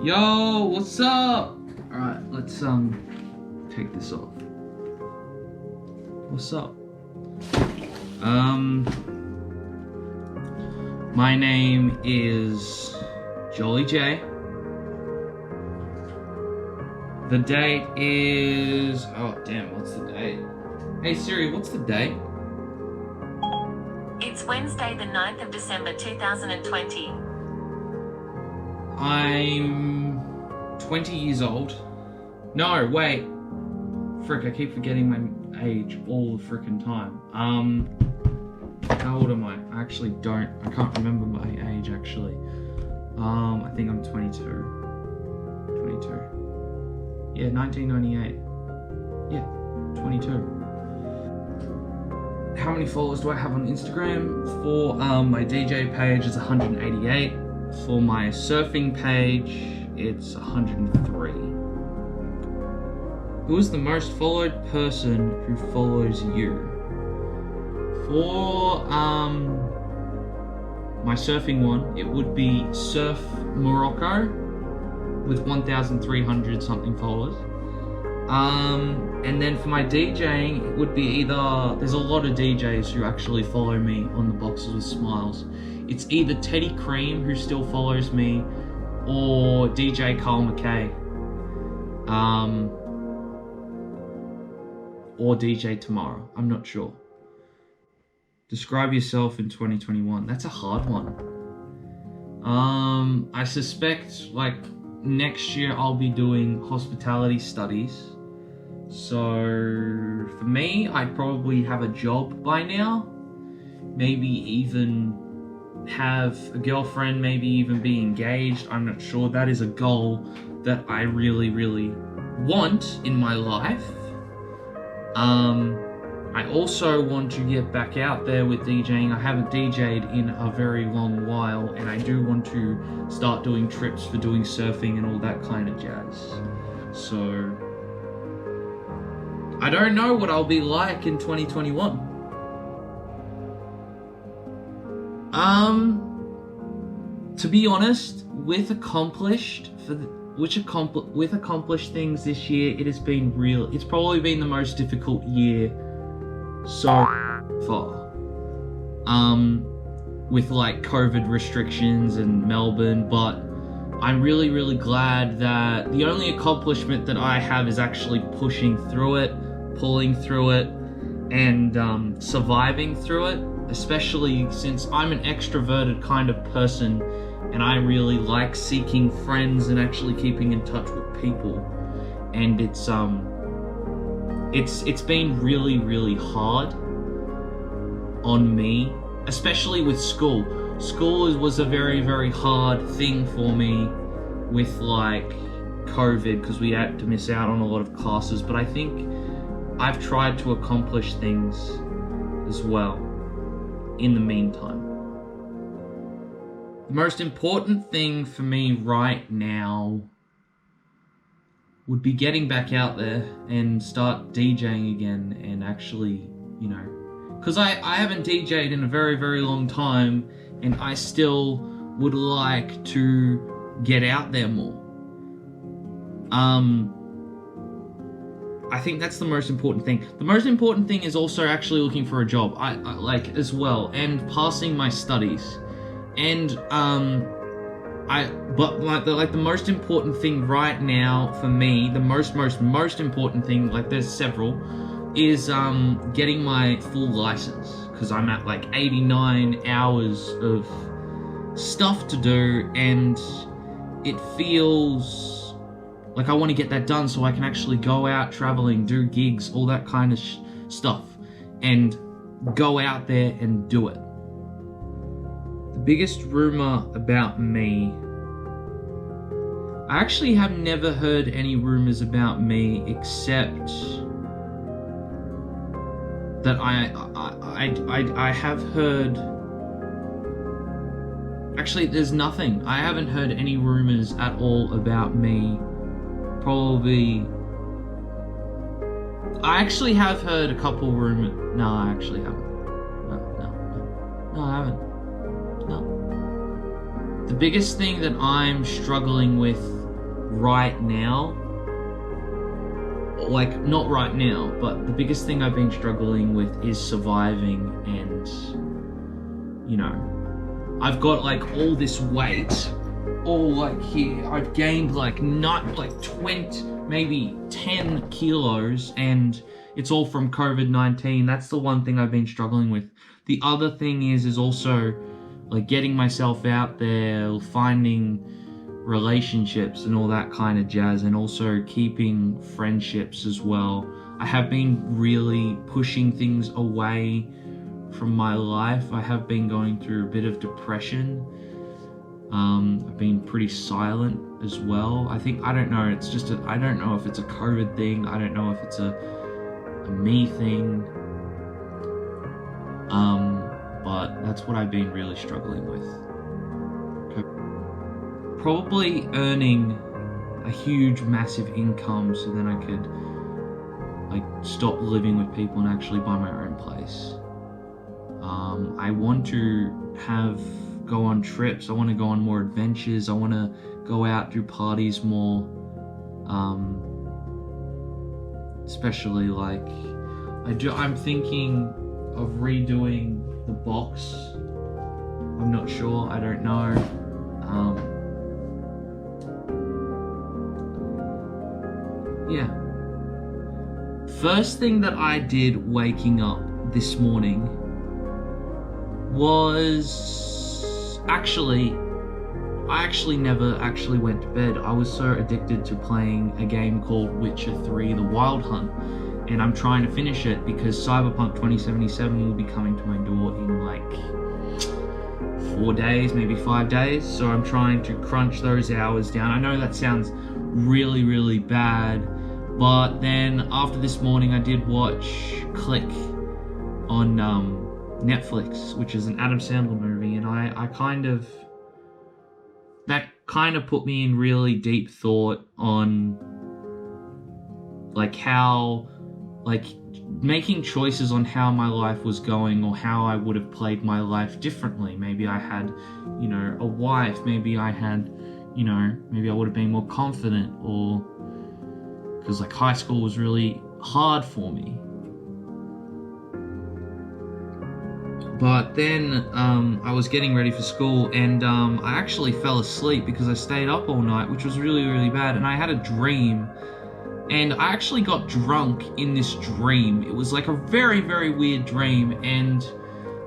Yo, what's up? Alright, let's take this off. What's up? My name is Jolly J. The date is... oh damn, what's the date? Hey Siri, what's the date? It's Wednesday the 9th of December 2020. I'm 20 years old. No, wait. Frick, I keep forgetting my age all the frickin' time. How old am I? I actually don't. I can't remember my age, actually. I think I'm 22. 22. Yeah, 1998. Yeah, 22. How many followers do I have on Instagram? For my DJ page, it's 188. For my surfing page, it's 103. Who is the most followed person who follows you? For my surfing one, it would be Surf Morocco with 1,300 something followers. And then for my DJing, it would be either, there's a lot of DJs who actually follow me on the Boxes with Smiles. It's either Teddy Cream, who still follows me, or DJ Carl McKay. Or DJ Tomorrow, I'm not sure. Describe yourself in 2021. That's a hard one. I suspect like next year I'll be doing hospitality studies. So for me, I'd probably have a job by now. Maybe even have a girlfriend, maybe even be engaged. I'm not sure. That is a goal that I really, really want in my life. I also want to get back out there with DJing. I haven't DJed in a very long while, and I do want to start doing trips for doing surfing and all that kind of jazz. So I don't know what I'll be like in 2021. To be honest, with accomplished things this year, it has been real. It's probably been the most difficult year so far. With like COVID restrictions in Melbourne, but I'm really, really glad that the only accomplishment that I have is actually pushing through it, pulling through it, and surviving through it, especially since I'm an extroverted kind of person and I really like seeking friends and actually keeping in touch with people. And it's been really, really hard on me, especially with school. School was a very, very hard thing for me with like COVID, because we had to miss out on a lot of classes, but I think I've tried to accomplish things as well in the meantime. The most important thing for me right now would be getting back out there and start DJing again, and actually, you know, because I haven't DJed in a very, very long time, and I still would like to get out there more. I think that's the most important thing. The most important thing is also actually looking for a job, I like as well, and passing my studies. And the most important thing right now for me, the most important thing, like there's several, is getting my full license, because I'm at like 89 hours of stuff to do, and it feels like I want to get that done so I can actually go out traveling, do gigs, all that kind of stuff, and go out there and do it. The biggest rumor about me, I actually have never heard any rumors about me except that I have heard, actually there's nothing. I haven't heard any rumors at all about me. Probably, I actually have heard a couple rumors. No, I actually haven't. No, I haven't. No. The biggest thing that I'm struggling with right now, like, not right now, but the biggest thing I've been struggling with is surviving. And, you know, I've got like all this weight, all like here. I've gained like not like 20, maybe 10 kilos, and it's all from COVID-19. That's the one thing I've been struggling with. The other thing is also like getting myself out there, finding relationships and all that kind of jazz, and also keeping friendships as well. I have been really pushing things away from my life. I have been going through a bit of depression. I've been pretty silent as well. I don't know, it's just I don't know if it's a COVID thing. I don't know if it's a me thing. But that's what I've been really struggling with. Probably earning a huge, massive income so then I could like stop living with people and actually buy my own place. I want to go on trips. I want to go on more adventures. I want to go out, do parties more. Especially like I'm thinking of redoing the box. I'm not sure. I don't know. Yeah. First thing that I did waking up this morning was I actually never actually went to bed. I was so addicted to playing a game called Witcher 3: The Wild Hunt, and I'm trying to finish it because Cyberpunk 2077 will be coming to my door in like 4 days, maybe 5 days. So I'm trying to crunch those hours down. I know that sounds really, really bad, but then after this morning I did watch Click on Netflix, which is an Adam Sandler movie, and that kind of put me in really deep thought on like how like making choices on how my life was going or how I would have played my life differently. Maybe I had, you know, a wife, maybe I had, you know, maybe I would have been more confident, or because like high school was really hard for me. But then I was getting ready for school, and I actually fell asleep because I stayed up all night, which was really, really bad. And I had a dream, and I actually got drunk in this dream. It was like a very, very weird dream, and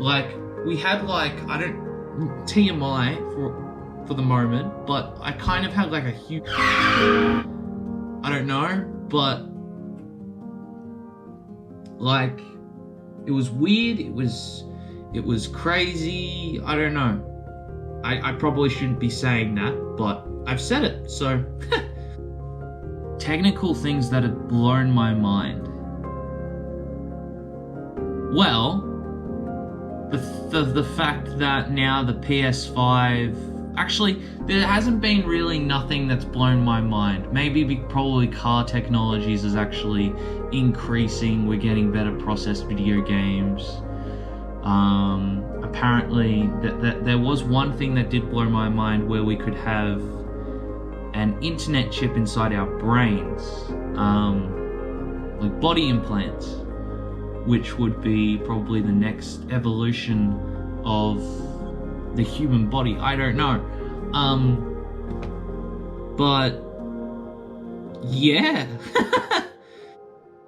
like we had like, I don't, TMI for the moment, but I kind of had like a huge, I don't know, but like it was weird. It was crazy. I don't know. I probably shouldn't be saying that, but I've said it, so. Technical things that have blown my mind. Well, the fact that now the PS5... Actually, there hasn't been really nothing that's blown my mind. Maybe probably car technologies is actually increasing. We're getting better processed video games. Apparently, there was one thing that did blow my mind where we could have an internet chip inside our brains, like body implants, which would be probably the next evolution of the human body. I don't know. But yeah.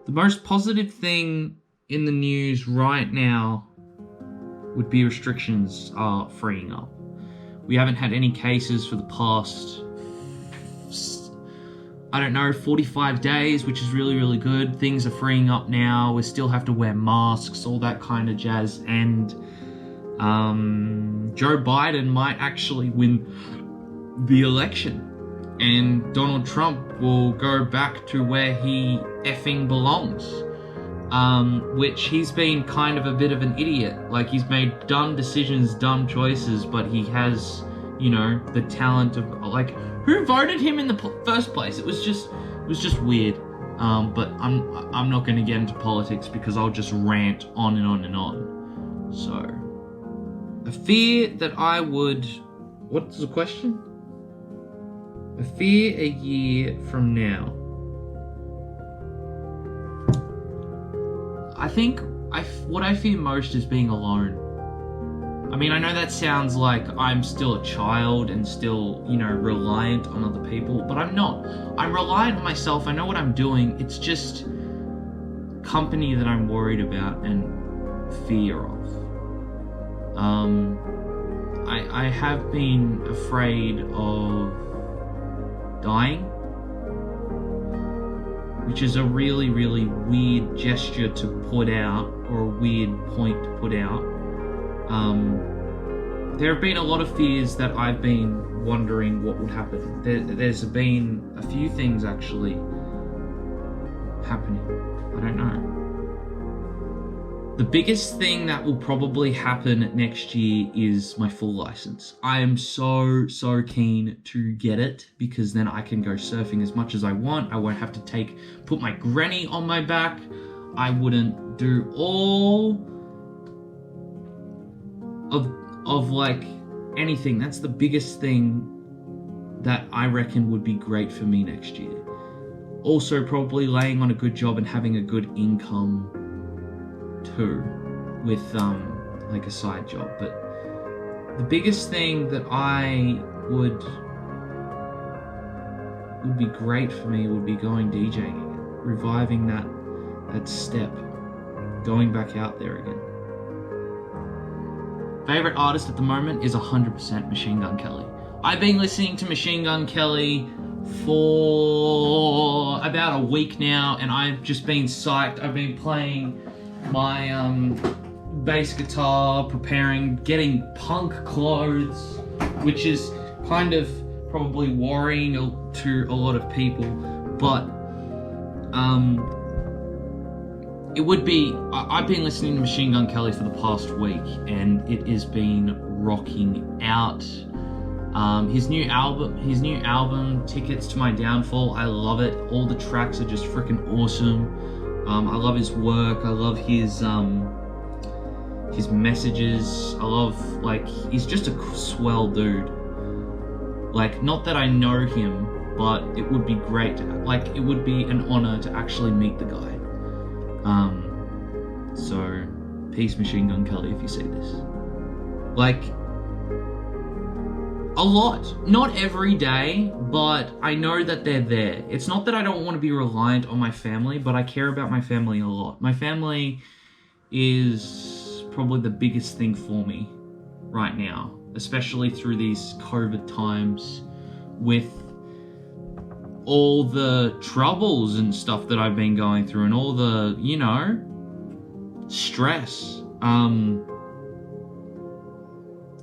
The most positive thing in the news right now would be restrictions are freeing up. We haven't had any cases for the past, I don't know, 45 days, which is really, really good. Things are freeing up now. We still have to wear masks, all that kind of jazz. And Joe Biden might actually win the election. And Donald Trump will go back to where he effing belongs. Which he's been kind of a bit of an idiot. Like, he's made dumb decisions, dumb choices, but he has, you know, the talent of, like, who voted him in the first place? It was just weird. But I'm not going to get into politics because I'll just rant on and on and on. So, a fear that I would... What's the question? A fear a year from now. I think what I fear most is being alone. I mean, I know that sounds like I'm still a child and still, you know, reliant on other people, but I'm not. I'm reliant on myself. I know what I'm doing. It's just company that I'm worried about and fear of. I have been afraid of dying, which is a really, really weird gesture to put out, or a weird point to put out. There have been a lot of fears that I've been wondering what would happen. There's been a few things actually happening. I don't know. The biggest thing that will probably happen next year is my full license. I am so keen to get it, because then I can go surfing as much as I want. I won't have to put my granny on my back. I wouldn't do all of like anything. That's the biggest thing that I reckon would be great for me next year. Also, probably laying on a good job and having a good income too, with like a side job. But the biggest thing that I would be great for me would be going DJing again, reviving that step, going back out there again. Favorite artist at the moment is 100% Machine Gun Kelly. I've been listening to Machine Gun Kelly for about a week now, and I've just been psyched. I've been playing my bass guitar, getting punk clothes, which is kind of probably worrying to a lot of people, but it would be. I've been listening to Machine Gun Kelly for the past week, and it has been rocking out. His new album, Tickets to My Downfall, I love it. All the tracks are just freaking awesome. I love his work. I love his messages. I love, like, he's just a swell dude. Like, not that I know him, but it would be great. It would be an honor to actually meet the guy. So, peace, Machine Gun Kelly, if you see this. Like, a lot. Not every day, but I know that they're there. It's not that I don't want to be reliant on my family, but I care about my family a lot. My family is probably the biggest thing for me right now, especially through these COVID times with all the troubles and stuff that I've been going through and all the, you know, stress.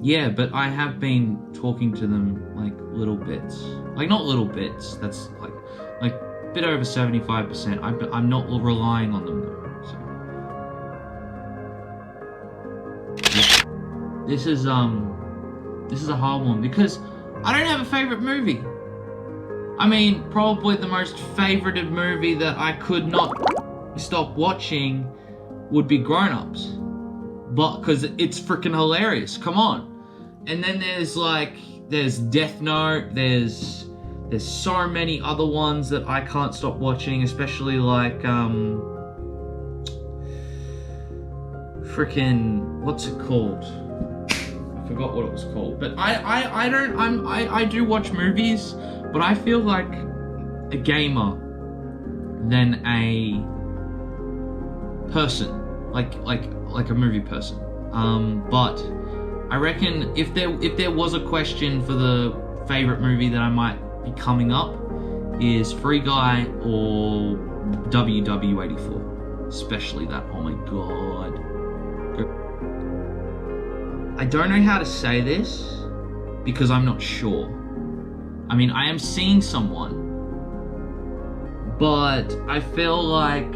Yeah, but I have been talking to them, like, little bits. Like, not little bits, that's like a bit over 75%. I'm not relying on them though, so. This is a hard one, because I don't have a favorite movie. I mean, probably the most favorited movie that I could not stop watching would be Grown Ups. But, because it's freaking hilarious, come on. And then there's Death Note, there's so many other ones that I can't stop watching, especially like, freaking, what's it called? I forgot what it was called. But I do watch movies, but I feel like a gamer than a person, like a movie person. But I reckon if there was a question for the favorite movie that I might be coming up, is Free Guy or WW84, especially that. Oh my god. I don't know how to say this because I'm not sure. I mean, I am seeing someone, but I feel like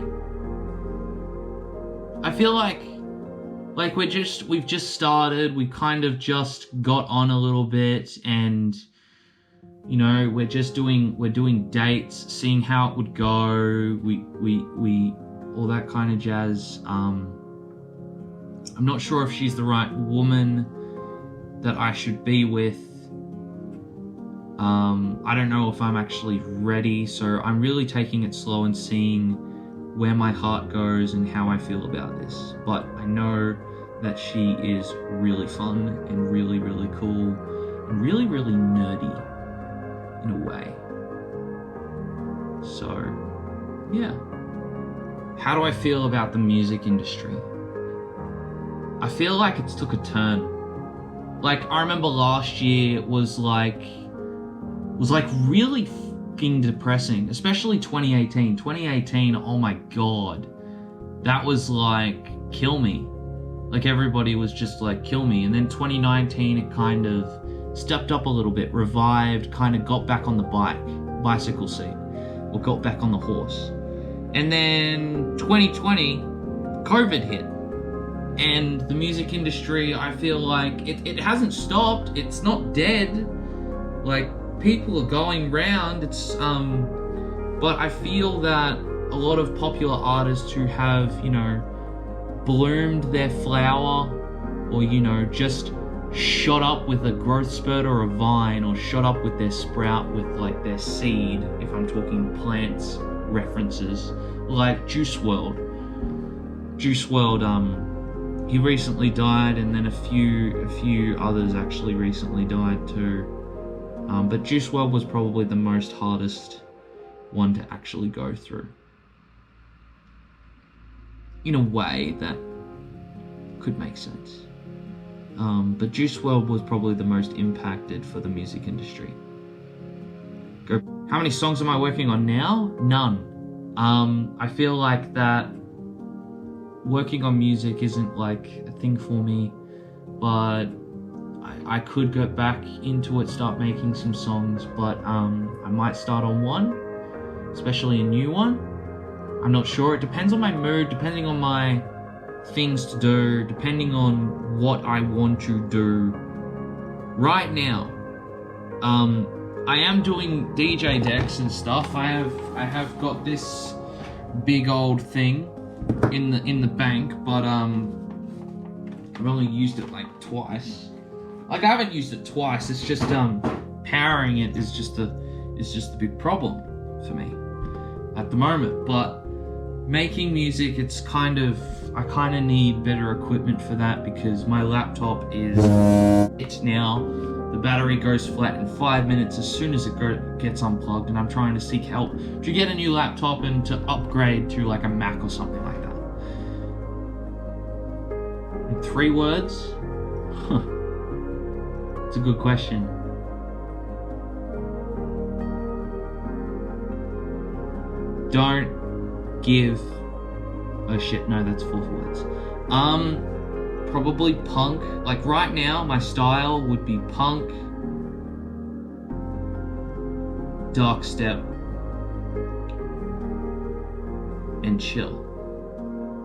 we've just started, we kind of just got on a little bit, and you know, we're doing dates, seeing how it would go, we all that kind of jazz. I'm not sure if she's the right woman that I should be with. I don't know if I'm actually ready, so I'm really taking it slow and seeing where my heart goes and how I feel about this. But I know that she is really fun and really, really cool and really, really nerdy in a way. So, yeah. How do I feel about the music industry? I feel like it's took a turn. Like, I remember last year was like really fucking depressing, especially 2018. 2018, oh my god. That was like, kill me. Like, everybody was just like, kill me. And then 2019, it kind of stepped up a little bit, revived, kind of got back on the bicycle seat, or got back on the horse. And then 2020, COVID hit. And the music industry, I feel like it hasn't stopped. It's not dead. Like, people are going round. It's but I feel that a lot of popular artists who have, you know, bloomed their flower, or, you know, just shot up with a growth spurt or a vine, or shot up with their sprout with like their seed, if I'm talking plants references, like Juice WRLD. He recently died, and then a few others actually recently died too. But Juice WRLD was probably the most hardest one to actually go through, in a way that could make sense. But Juice WRLD was probably the most impacted for the music industry. How many songs am I working on now? None. I feel like that working on music isn't like a thing for me, but I could go back into it, start making some songs, but I might start on one, especially a new one. I'm not sure. It depends on my mood, depending on my things to do, depending on what I want to do. Right now, I am doing DJ decks and stuff. I have got this big old thing in the bank, but I've only used it like twice. Like, I haven't used it twice. It's just powering it is just the big problem for me at the moment. But making music, I kind of need better equipment for that, because my laptop it's now, the battery goes flat in 5 minutes as soon as it gets unplugged, and I'm trying to seek help to get a new laptop and to upgrade to like a Mac or something like that. In 3 words? Huh. It's a good question. Don't give a shit. No, that's 4 words. Probably punk. Like, right now, my style would be punk, dark step, and chill.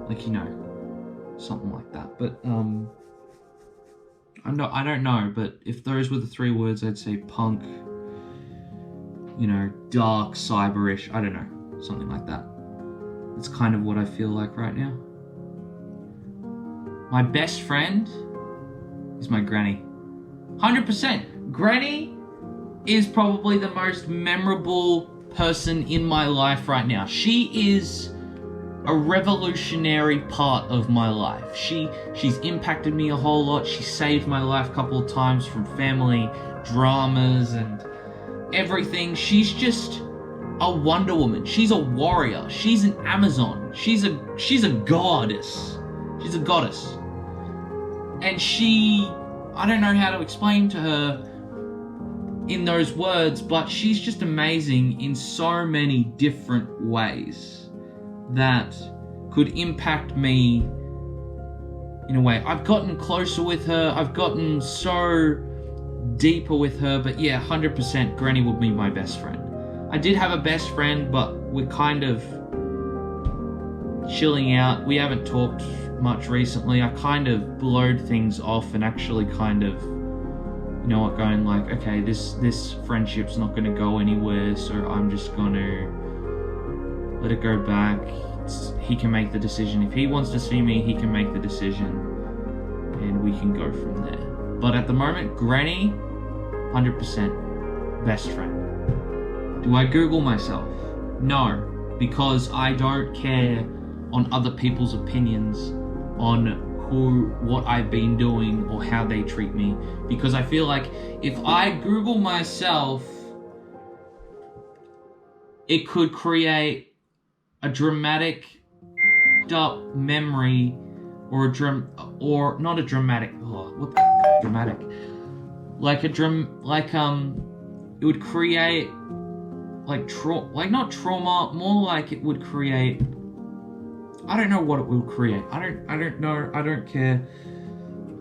Like, you know, something like that. But I don't know, but if those were the 3 words, I'd say punk, you know, dark, cyberish, I don't know, something like that. It's kind of what I feel like right now. My best friend is my granny. 100%. Granny is probably the most memorable person in my life right now. She is a revolutionary part of my life. She's impacted me a whole lot. She saved my life a couple of times from family dramas and everything. She's just a Wonder Woman. She's a warrior. She's an Amazon. She's a goddess. She's a goddess. And I don't know how to explain to her in those words, but she's just amazing in so many different ways that could impact me in a way. I've gotten closer with her. I've gotten so deeper with her. But yeah, 100% Granny would be my best friend. I did have a best friend, but we're kind of chilling out. We haven't talked much recently. I kind of blowed things off and actually kind of, you know what, going like, okay, this friendship's not going to go anywhere, so I'm just going to let it go back. He can make the decision. If he wants to see me, he can make the decision, and we can go from there. But at the moment, Granny, 100%. best friend. Do I Google myself? No, because I don't care on other people's opinions on what I've been doing or how they treat me, because I feel like if I Google myself, it could create a dramatic up memory, or not a dramatic, dramatic, it would create not trauma, more like it would create, I don't know what it will create. I don't know. I don't care.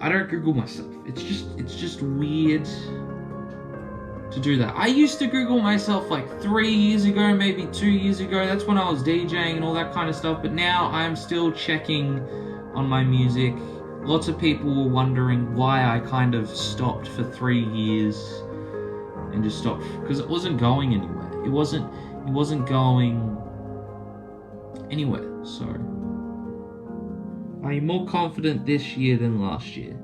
I don't Google myself. It's just weird to do that. I used to Google myself like 3 years ago, maybe 2 years ago. That's when I was DJing and all that kind of stuff. But now I'm still checking on my music. Lots of people were wondering why I kind of stopped for 3 years and just stopped, because it wasn't going anywhere. It wasn't going anywhere. So, are you more confident this year than last year?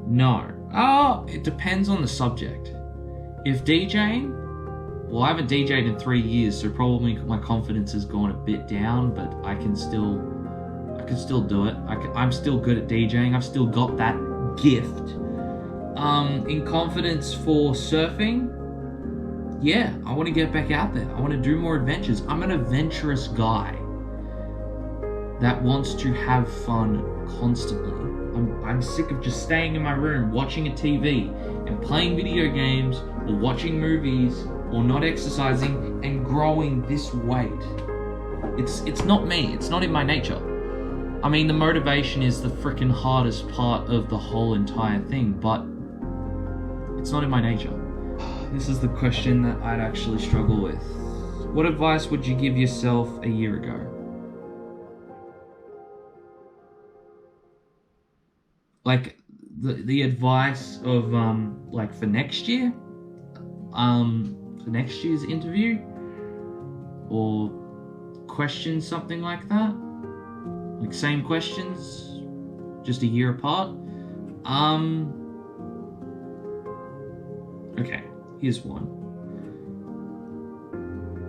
No. Oh, it depends on the subject. If DJing, well, I haven't DJed in 3 years, so probably my confidence has gone a bit down, but I can still do it. I'm still good at DJing. I've still got that gift. In confidence for surfing, yeah, I want to get back out there. I want to do more adventures. I'm an adventurous guy that wants to have fun constantly. I'm sick of just staying in my room, watching a TV and playing video games or watching movies or not exercising and growing this weight. It's not me. It's not in my nature. I mean, the motivation is the freaking hardest part of the whole entire thing, but it's not in my nature. This is the question that I'd actually struggle with. What advice would you give yourself a year ago? Like the advice of like for next year, for next year's interview, or questions, something like that. Like same questions, just a year apart. Okay, here's one.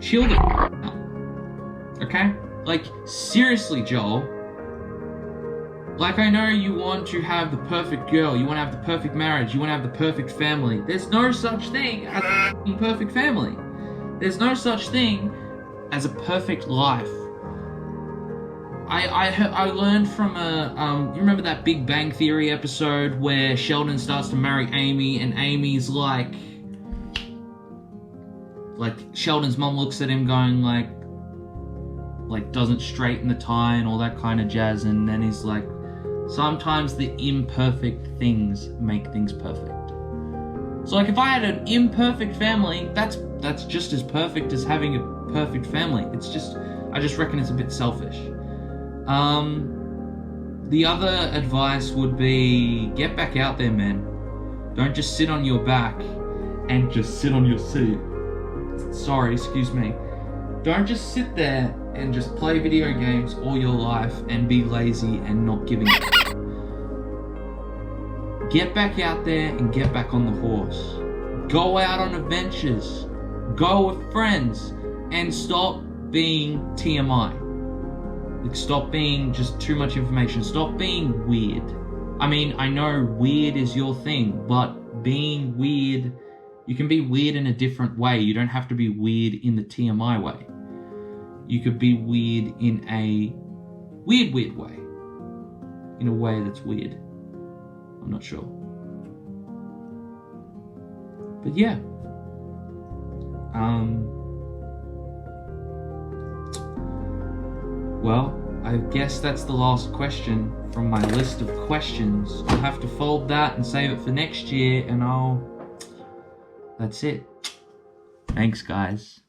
Chill the out. Okay? Like, seriously, Joel. Like, I know you want to have the perfect girl, you want to have the perfect marriage, you want to have the perfect family. There's no such thing as a perfect family. There's no such thing as a perfect life. I learned from you remember that Big Bang Theory episode where Sheldon starts to marry Amy, and Amy's like Sheldon's mom looks at him going like doesn't straighten the tie and all that kind of jazz, and then he's like, sometimes the imperfect things make things perfect. So like if I had an imperfect family, that's just as perfect as having a perfect family. I just reckon it's a bit selfish. The other advice would be, get back out there, man. Don't just sit on your back and just sit on your seat. Sorry, excuse me. Don't just sit there and just play video games all your life and be lazy and not giving a Get back out there and get back on the horse. Go out on adventures. Go with friends. And stop being TMI. Like, stop being just too much information. Stop being weird. I mean, I know weird is your thing, but being weird, you can be weird in a different way. You don't have to be weird in the TMI way. You could be weird in a weird way. In a way that's weird. I'm not sure. But yeah. Well, I guess that's the last question from my list of questions. I'll have to fold that and save it for next year, and that's it. Thanks, guys.